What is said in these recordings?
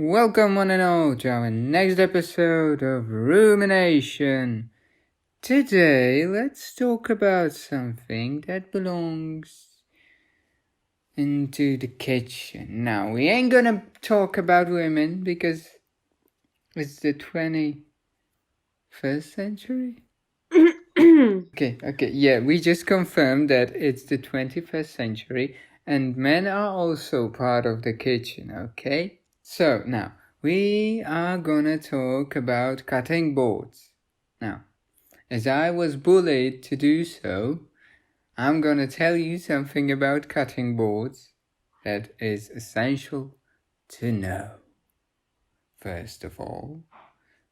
Welcome one and all to our next episode of Roomination. Today, let's talk about something that belongs into the kitchen. Now, we ain't gonna talk about women because it's the 21st century. Okay, yeah, we just confirmed that it's the 21st century and men are also part of the kitchen, okay? So, now, we are gonna talk about cutting boards. Now, as I was bullied to do so, I'm gonna tell you something about cutting boards that is essential to know. First of all,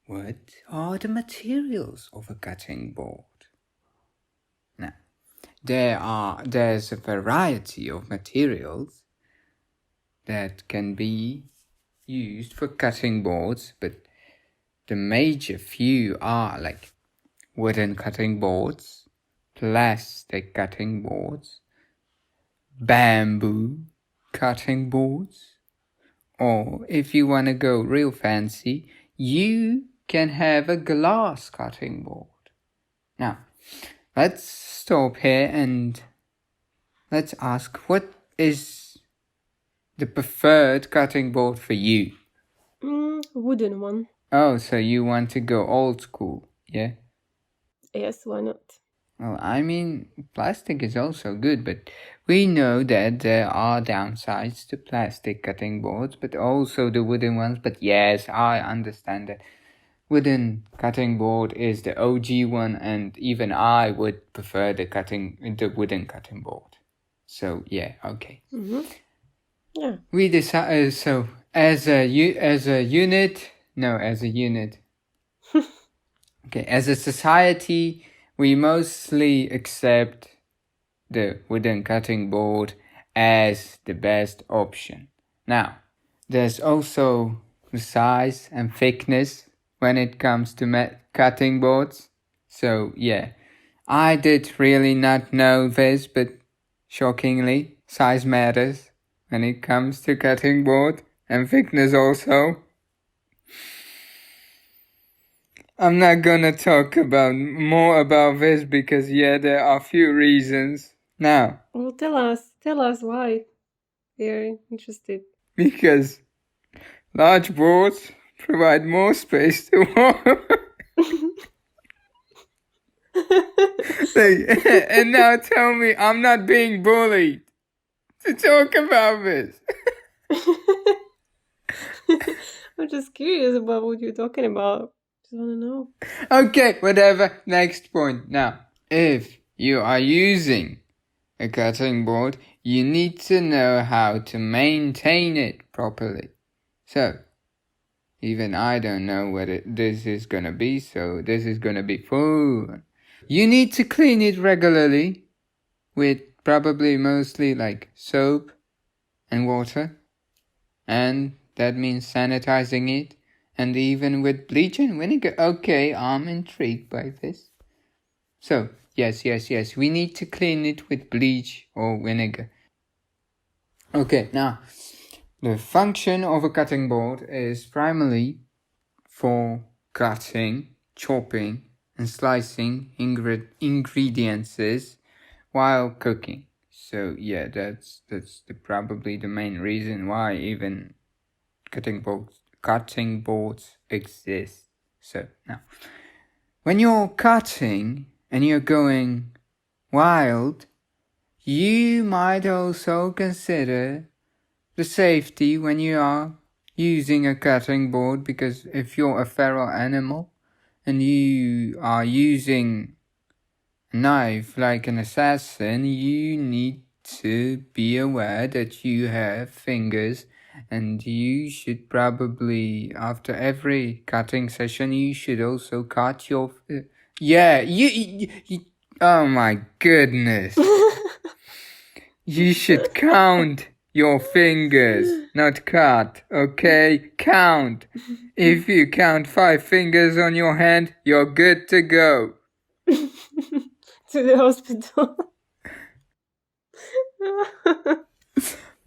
what are the materials of a cutting board? Now, there's a variety of materials that can be used for cutting boards, but the major few are like wooden cutting boards, plastic cutting boards, bamboo cutting boards, or if you want to go real fancy, you can have a glass cutting board. Now, let's stop here and let's ask, what is the preferred cutting board for you? Wooden one. Oh, so you want to go old school, yeah? Yes, why not? Well, I mean, plastic is also good, but we know that there are downsides to plastic cutting boards, but also the wooden ones. But yes, I understand that wooden cutting board is the OG one, and even I would prefer the wooden cutting board. So yeah, okay. Mm-hmm. Yeah. We decided so as a unit. Okay, as a society, we mostly accept the wooden cutting board as the best option. Now, there's also the size and thickness when it comes to cutting boards. So yeah, I did really not know this, but shockingly, size matters when it comes to cutting board, and thickness also. I'm not gonna talk more about this because there are a few reasons. Now, well, tell us why. We're interested. Because large boards provide more space to walk. And now tell me I'm not being bullied to talk about this. I'm just curious about what you're talking about. Just want to know. Okay, whatever. Next point. Now, if you are using a cutting board, you need to know how to maintain it properly. So, even I don't know what this is gonna be, so this is gonna be fun. You need to clean it regularly with probably mostly like soap and water, and that means sanitizing it, and even with bleach and vinegar. Okay, I'm intrigued by this. So, yes, we need to clean it with bleach or vinegar. Okay, now, the function of a cutting board is primarily for cutting, chopping, and slicing ingredients while cooking. So yeah, that's probably the main reason why even cutting boards exist. So now, when you're cutting and you're going wild, you might also consider the safety when you are using a cutting board, because if you're a feral animal and you are using a knife like an assassin, you need to be aware that you have fingers, and you should probably, after every cutting session, you should also cut your you oh my goodness. You should count your fingers, not cut, okay? Count. If you count 5 fingers on your hand, you're good to go. To the hospital.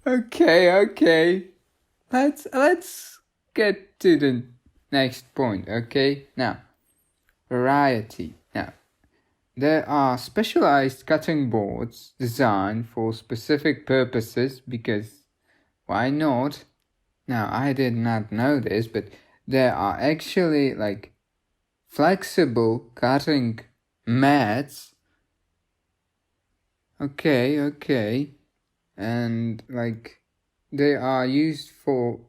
Okay. Let's get to the next point, okay? Now, variety. Now, there are specialized cutting boards designed for specific purposes because why not? Now, I did not know this, but there are actually like flexible cutting mats. Okay. And like they are used for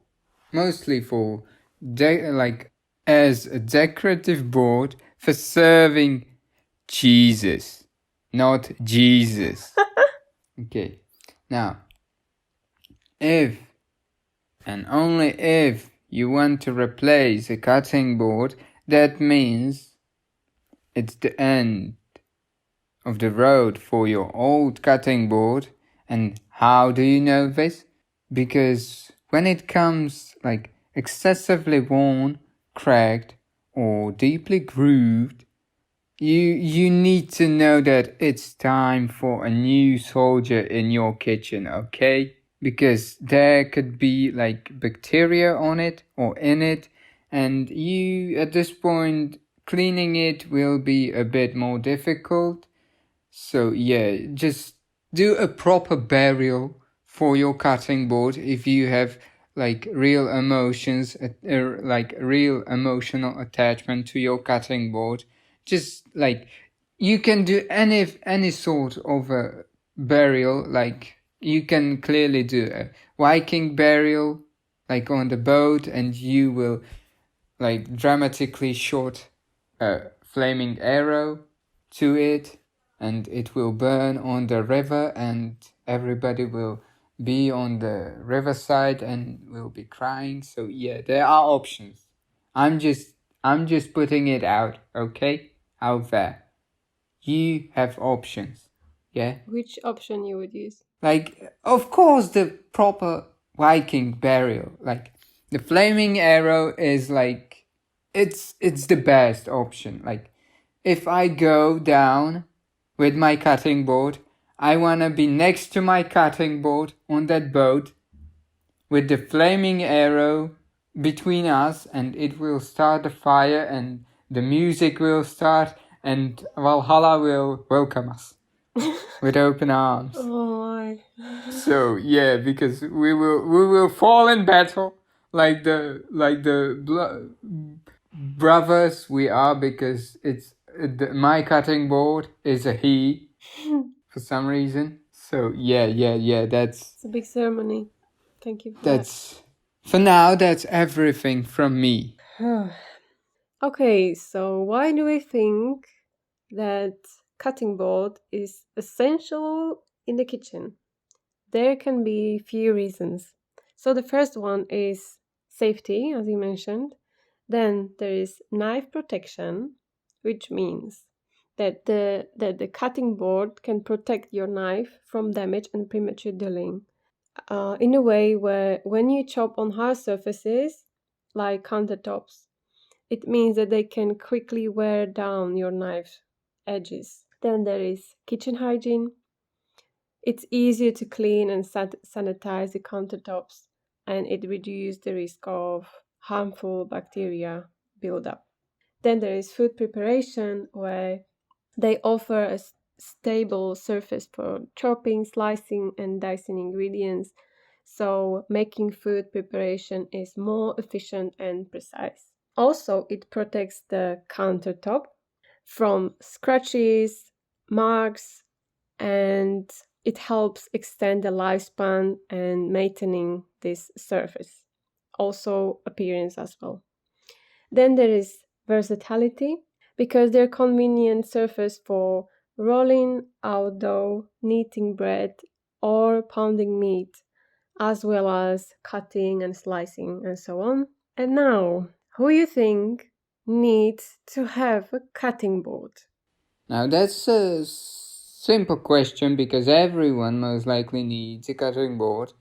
mostly for like as a decorative board for serving cheeses, not Jesus. Okay. Now, if and only if you want to replace a cutting board, that means it's the end of the road for your old cutting board. And how do you know this? Because when it comes like excessively worn, cracked, or deeply grooved, you need to know that it's time for a new soldier in your kitchen, okay? Because there could be like bacteria on it or in it, and you at this point cleaning it will be a bit more difficult. So yeah, just do a proper burial for your cutting board if you have like real emotions, like real emotional attachment to your cutting board. Just like you can do any sort of a burial, like you can clearly do a Viking burial, like on the boat, and you will like dramatically shot a flaming arrow to it, and it will burn on the river, and everybody will be on the riverside and will be crying. So yeah, there are options. I'm just putting it out, okay? Out there. You have options. Yeah? Which option you would use? Like, of course, the proper Viking burial. Like, the flaming arrow is like, it's the best option. Like, if I go down with my cutting board, I wanna be next to my cutting board on that boat with the flaming arrow between us, and it will start the fire, and the music will start, and Valhalla will welcome us with open arms. Oh my. So yeah, because we will fall in battle like the brothers we are, because it's my cutting board is a he for some reason. So yeah. That's It's a big ceremony. Thank you for that's for now. That's everything from me. that. Okay, so why do we think that cutting board is essential in the kitchen? There can be few reasons. So the first one is safety, as you mentioned. Then there is knife protection, which means that the cutting board can protect your knife from damage and premature dulling. In a way where when you chop on hard surfaces like countertops, it means that they can quickly wear down your knife edges. Then there is kitchen hygiene. It's easier to clean and sanitize the countertops, and it reduces the risk of harmful bacteria buildup. Then there is food preparation, where they offer a stable surface for chopping, slicing, and dicing ingredients. So making food preparation is more efficient and precise. Also, it protects the countertop from scratches, marks, and it helps extend the lifespan and maintaining this surface. Also, appearance as well. Then there is versatility, because they're convenient surface for rolling out dough, kneading bread, or pounding meat, as well as cutting and slicing and so on. And now, who you think needs to have a cutting board? Now that's a simple question because everyone most likely needs a cutting board.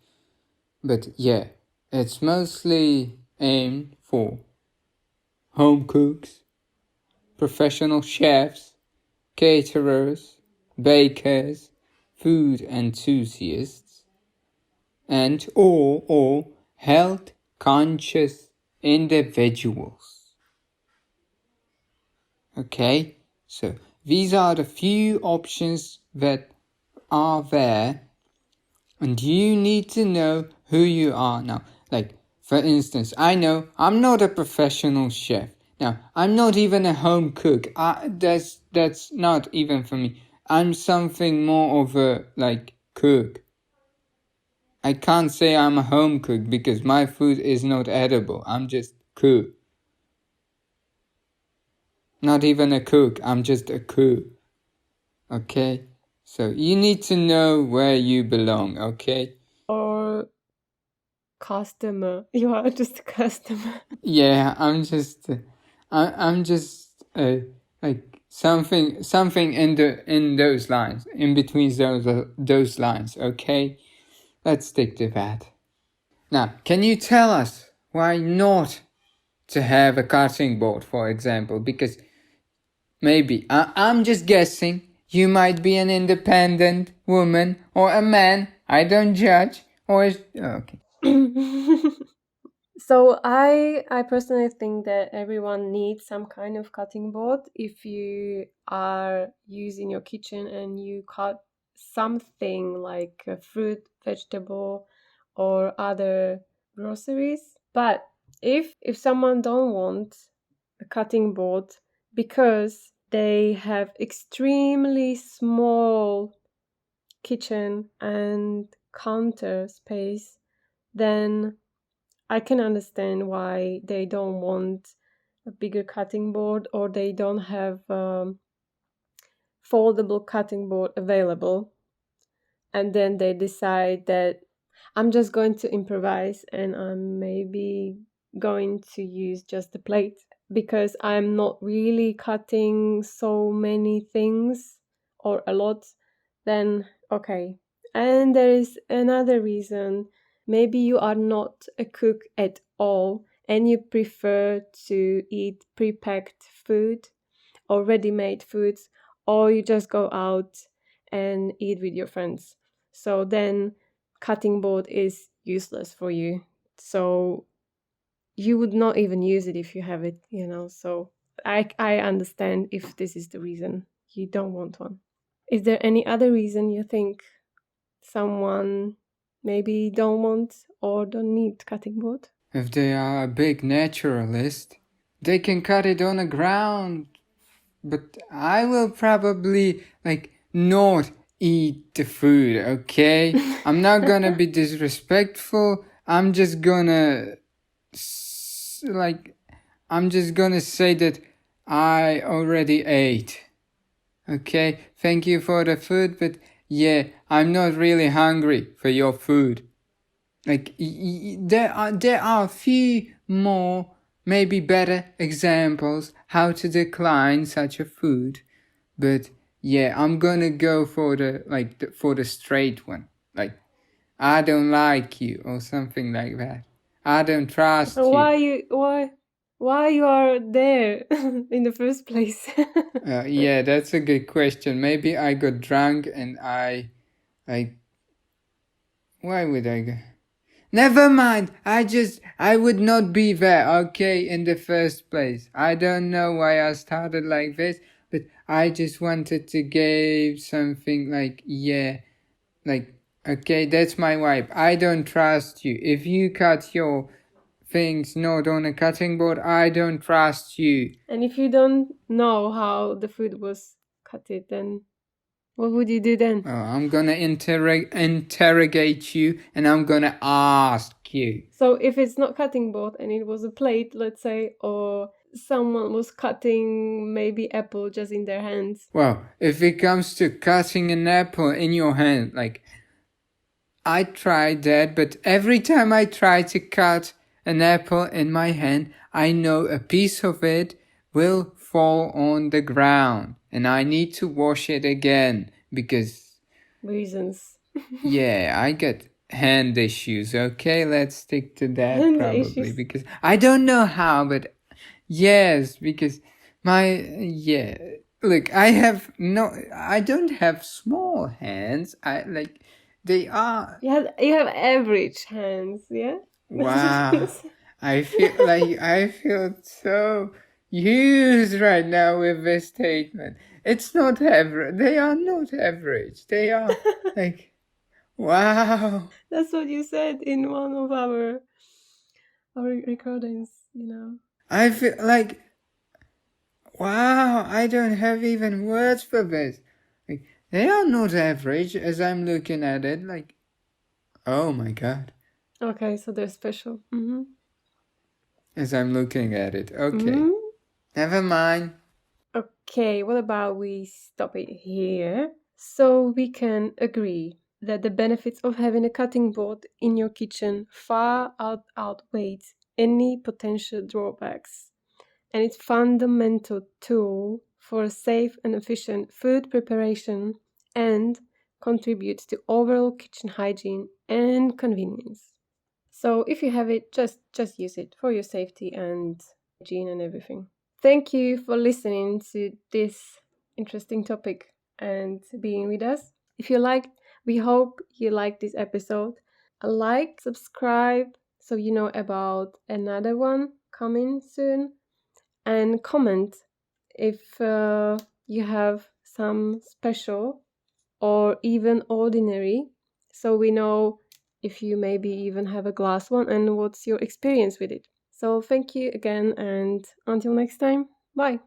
But yeah, it's mostly aimed for home cooks, professional chefs, caterers, bakers, food enthusiasts, and or health conscious individuals. Okay, so these are the few options that are there, and you need to know who you are now. Like, for instance, I know I'm not a professional chef. Now, I'm not even a home cook. That's not even for me. I'm something more of a, like, cook. I can't say I'm a home cook because my food is not edible. I'm just cook. Not even a cook. I'm just a cook. Okay? So you need to know where you belong, okay? Or customer. You are just a customer. Yeah, I'm just like something in those lines, in between those lines, okay? Let's stick to that. Now, can you tell us why not to have a cutting board, for example? Because maybe I'm just guessing. You might be an independent woman or a man. I don't judge. Okay. So I personally think that everyone needs some kind of cutting board. If you are using your kitchen and you cut something like a fruit, vegetable, or other groceries. But if someone don't want a cutting board because they have extremely small kitchen and counter space, then I can understand why they don't want a bigger cutting board, or they don't have foldable cutting board available, and then they decide that I'm just going to improvise and I'm maybe going to use just the plate because I'm not really cutting so many things or a lot. Then okay. And there is another reason. Maybe you are not a cook at all and you prefer to eat pre-packed food or ready-made foods, or you just go out and eat with your friends. So then cutting board is useless for you. So you would not even use it if you have it, So I understand if this is the reason you don't want one. Is there any other reason you think someone maybe don't want or don't need cutting board? If they are a big naturalist, they can cut it on the ground. But I will probably, like, not eat the food, okay? I'm not gonna be disrespectful. I'm just gonna say that I already ate. Okay, thank you for the food, but yeah, I'm not really hungry for your food. Like, there are a few more, maybe better examples how to decline such a food, but yeah, I'm gonna go for the straight one. Like, I don't like you or something like that. I don't trust So you. why you are there in the first place? Yeah, that's a good question. Maybe I got drunk and like, why would I go? Never mind, I would not be there, okay, in the first place. I don't know why I started like this, but I just wanted to give something like, yeah, like, okay, that's my wife. I don't trust you. If you cut your things not on a cutting board, I don't trust you. And if you don't know how the food was cut, then what would you do then? Oh, I'm gonna interrogate you and I'm gonna ask you. So if it's not cutting board and it was a plate, let's say, or someone was cutting maybe apple just in their hands. Well, if it comes to cutting an apple in your hand, like, I tried that, but every time I try to cut an apple in my hand, I know a piece of it will fall on the ground and I need to wash it again because Reasons. yeah, I get hand issues. Okay, let's stick to that Hand probably issues. because I don't know how, but yes, because look, I don't have small hands. They are. You have average hands, yeah? Wow. I feel so used right now with this statement. It's not average. They are not average. They are like, wow. That's what you said in one of our recordings, you know. I feel like, wow, I don't have even words for this. Like, they are not average as I'm looking at it. Like, oh my god. Okay, so they're special. Mm-hmm. As I'm looking at it. Okay. Mm-hmm. Never mind. Okay, what about we stop it here so we can agree that the benefits of having a cutting board in your kitchen far outweighs any potential drawbacks, and it's fundamental tool for a safe and efficient food preparation and contributes to overall kitchen hygiene and convenience. So if you have it, just use it for your safety and hygiene and everything. Thank you for listening to this interesting topic and being with us. If you liked, we hope you liked this episode. Like, subscribe so you know about another one coming soon, and comment if you have some special or even ordinary, so we know if you maybe even have a glass one and what's your experience with it. So thank you again, and until next time, bye.